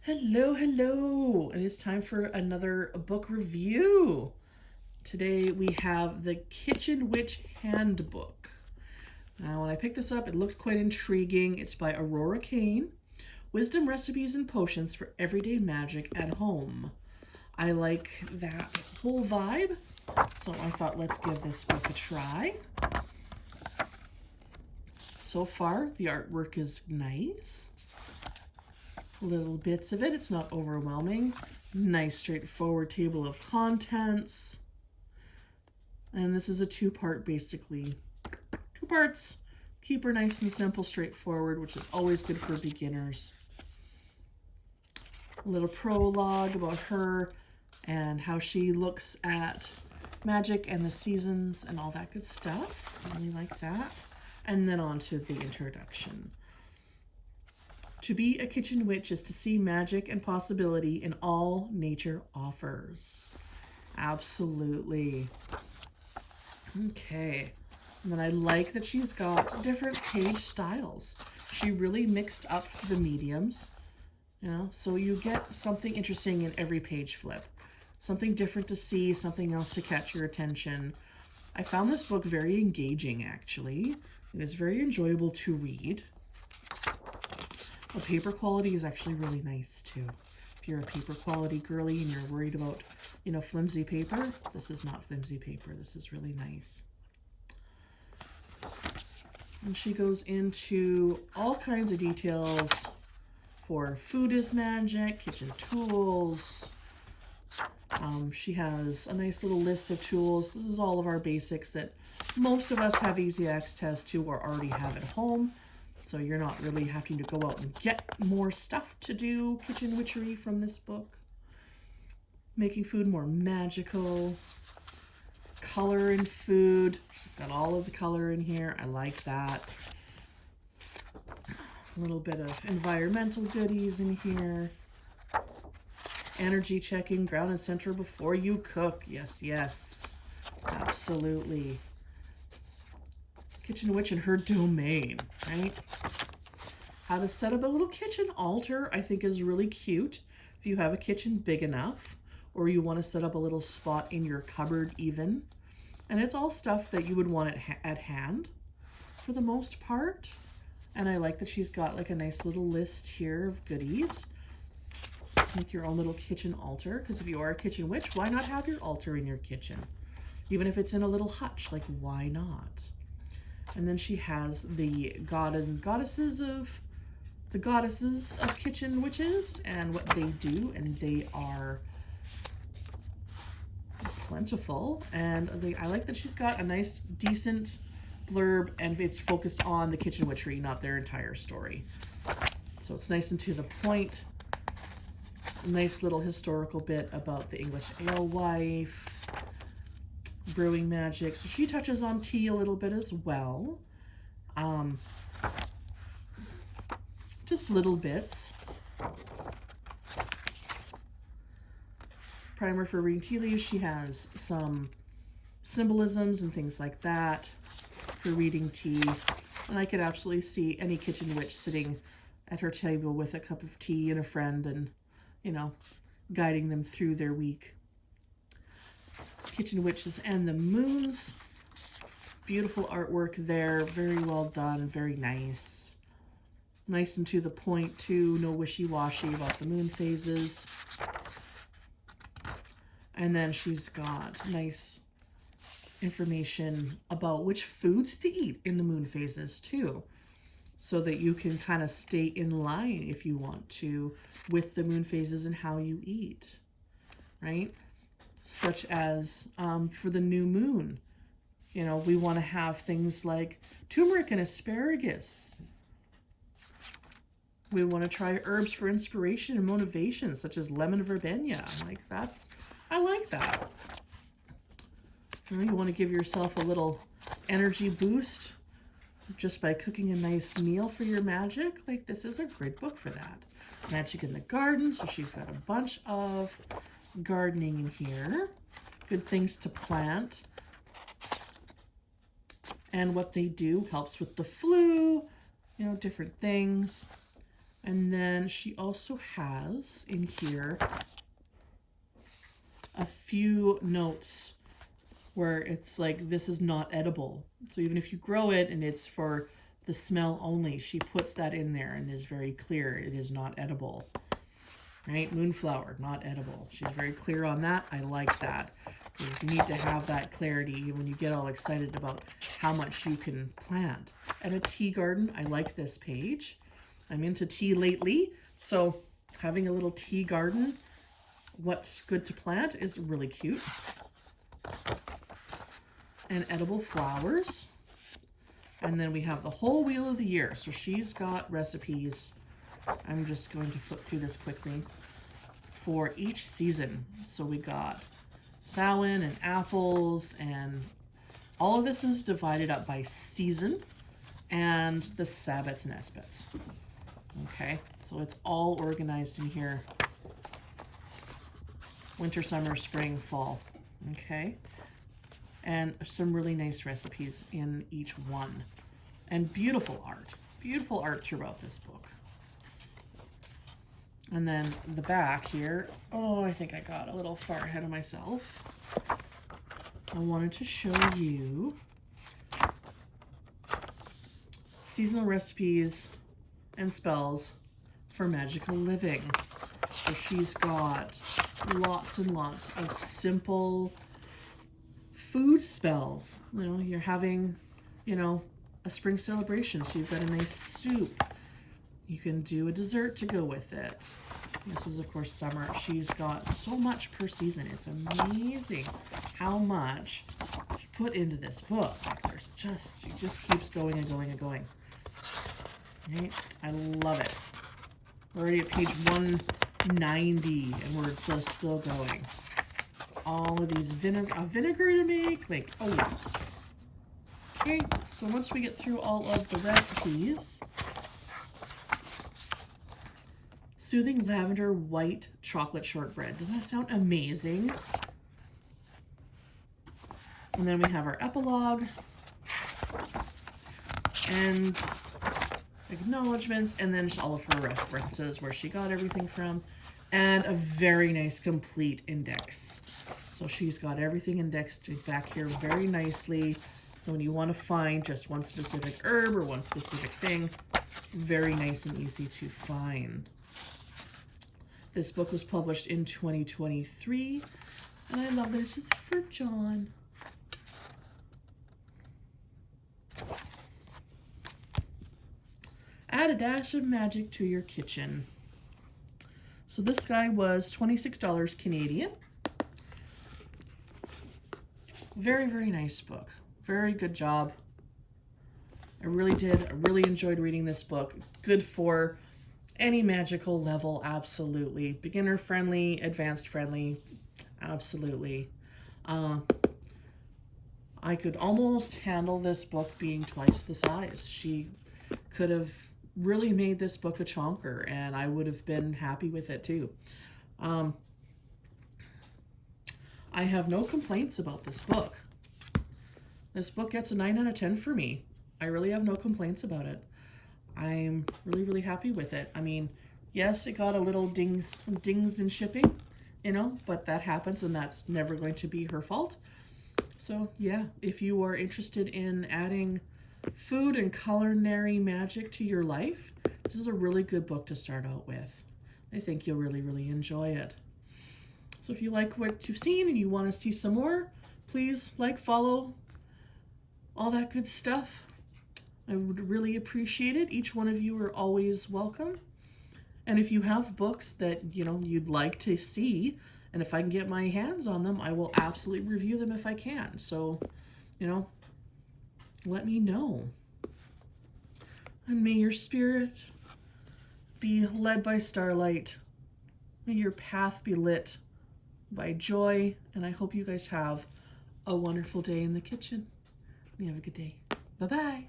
Hello, hello. It is time for another book review. Today we have the Kitchen Witch Handbook. Now, when I picked this up, it looked quite intriguing. It's by Aurora Kane. Wisdom, recipes, and potions for everyday magic at home. I like that whole vibe, so I thought let's give this book a try. So far, the artwork is nice. Little bits of it. It's not overwhelming. Nice straightforward table of contents. And this is a two-part basically. Two parts. Keep her nice and simple, straightforward, which is always good for beginners. A little prologue about her and how she looks at magic and the seasons and all that good stuff. I really like that. And then on to the introduction. To be a kitchen witch is to see magic and possibility in all nature offers. Absolutely. Okay. And then I like that she's got different page styles. She really mixed up the mediums, so you get something interesting in every page flip. Something different to see, something else to catch your attention. I found this book very engaging, actually. It is very enjoyable to read. The paper quality is actually really nice too. If you're a paper quality girly and you're worried about, flimsy paper, this is not flimsy paper. This is really nice. And she goes into all kinds of details for food is magic, kitchen tools. She has a nice little list of tools. This is all of our basics that most of us have easy access to or already have at home. So you're not really having to go out and get more stuff to do kitchen witchery from this book. Making food more magical. Color in food. She's got all of the color in here. I like that. A little bit of environmental goodies in here. Energy checking, ground and center before you cook. Yes, yes. Absolutely. Kitchen witch in her domain, right? How to set up a little kitchen altar, I think, is really cute. If you have a kitchen big enough, or you want to set up a little spot in your cupboard even. And it's all stuff that you would want at hand for the most part. And I like that she's got like a nice little list here of goodies. Make your own little kitchen altar, because if you are a kitchen witch, why not have your altar in your kitchen? Even if it's in a little hutch, like why not? And then she has the goddesses of kitchen witches and what they do, and they are plentiful. And I like that she's got a nice, decent blurb, and it's focused on the kitchen witchery, not their entire story. So it's nice and to the point. Nice little historical bit about the English alewife. Brewing magic. So she touches on tea a little bit as well. Just little bits. Primer for reading tea leaves. She has some symbolisms and things like that for reading tea. And I could absolutely see any kitchen witch sitting at her table with a cup of tea and a friend and, guiding them through their week. Kitchen Witches and the Moons. Beautiful artwork there. Very well done. Very nice. Nice and to the point too. No wishy-washy about the moon phases. And then she's got nice information about which foods to eat in the moon phases too. So that you can kind of stay in line if you want to with the moon phases and how you eat. Right? Such as for the new moon, we want to have things like turmeric and asparagus. We want to try herbs for inspiration and motivation, such as lemon verbena. I like that. You want to give yourself a little energy boost just by cooking a nice meal for your magic. Like, this is a great book for that. Magic in the garden. So she's got a bunch of gardening in here. Good things to plant. And what they do helps with the flu, different things. And then she also has in here a few notes where it's like, this is not edible. So even if you grow it and it's for the smell only, she puts that in there and is very clear it is not edible. Right? Moonflower, not edible. She's very clear on that. I like that. Because you need to have that clarity when you get all excited about how much you can plant. And a tea garden, I like this page. I'm into tea lately, so having a little tea garden, what's good to plant is really cute. And edible flowers. And then we have the whole wheel of the year. So she's got recipes. I'm just going to flip through this quickly for each season. So we got Samhain and apples, and all of this is divided up by season and the Sabbats and Esbats. Okay, so it's all organized in here. Winter, summer, spring, fall. Okay, and some really nice recipes in each one. And beautiful art throughout this book. And then the back here, oh, I think I got a little far ahead of myself. I wanted to show you seasonal recipes and spells for magical living. So she's got lots and lots of simple food spells. You know, you're having, you know, a spring celebration, so you've got a nice soup. You can do a dessert to go with it. This is, of course, summer. She's got so much per season. It's amazing how much she put into this book. Like, there's just, it just keeps going and going and going. Right? I love it. We're already at page 190, and we're just still going. All of these vinegar to make, like, oh yeah. Okay, so once we get through all of the recipes, soothing lavender white chocolate shortbread. Does that sound amazing? And then we have our epilogue and acknowledgements, and then all of her references where she got everything from, and a very nice complete index. So she's got everything indexed back here very nicely. So when you want to find just one specific herb or one specific thing, very nice and easy to find. This book was published in 2023, and I love that it's just for John. Add a dash of magic to your kitchen. So this guy was $26 Canadian. Very, very nice book. Very good job. I really did. I really enjoyed reading this book. Good for any magical level, absolutely. Beginner friendly, advanced friendly, absolutely. I could almost handle this book being twice the size. She could have really made this book a chonker, and I would have been happy with it too. I have no complaints about this book. This book gets a 9 out of 10 for me. I really have no complaints about it. I'm really, really happy with it. I mean, yes, it got a little dings in shipping, you know, but that happens, and that's never going to be her fault. So yeah, if you are interested in adding food and culinary magic to your life, this is a really good book to start out with. I think you'll really, really enjoy it. So if you like what you've seen and you want to see some more, please like, follow, all that good stuff. I would really appreciate it. Each one of you are always welcome. And if you have books that, you know, you'd like to see, and if I can get my hands on them, I will absolutely review them if I can. So, you know, let me know. And may your spirit be led by starlight. May your path be lit by joy. And I hope you guys have a wonderful day in the kitchen. You have a good day. Bye-bye.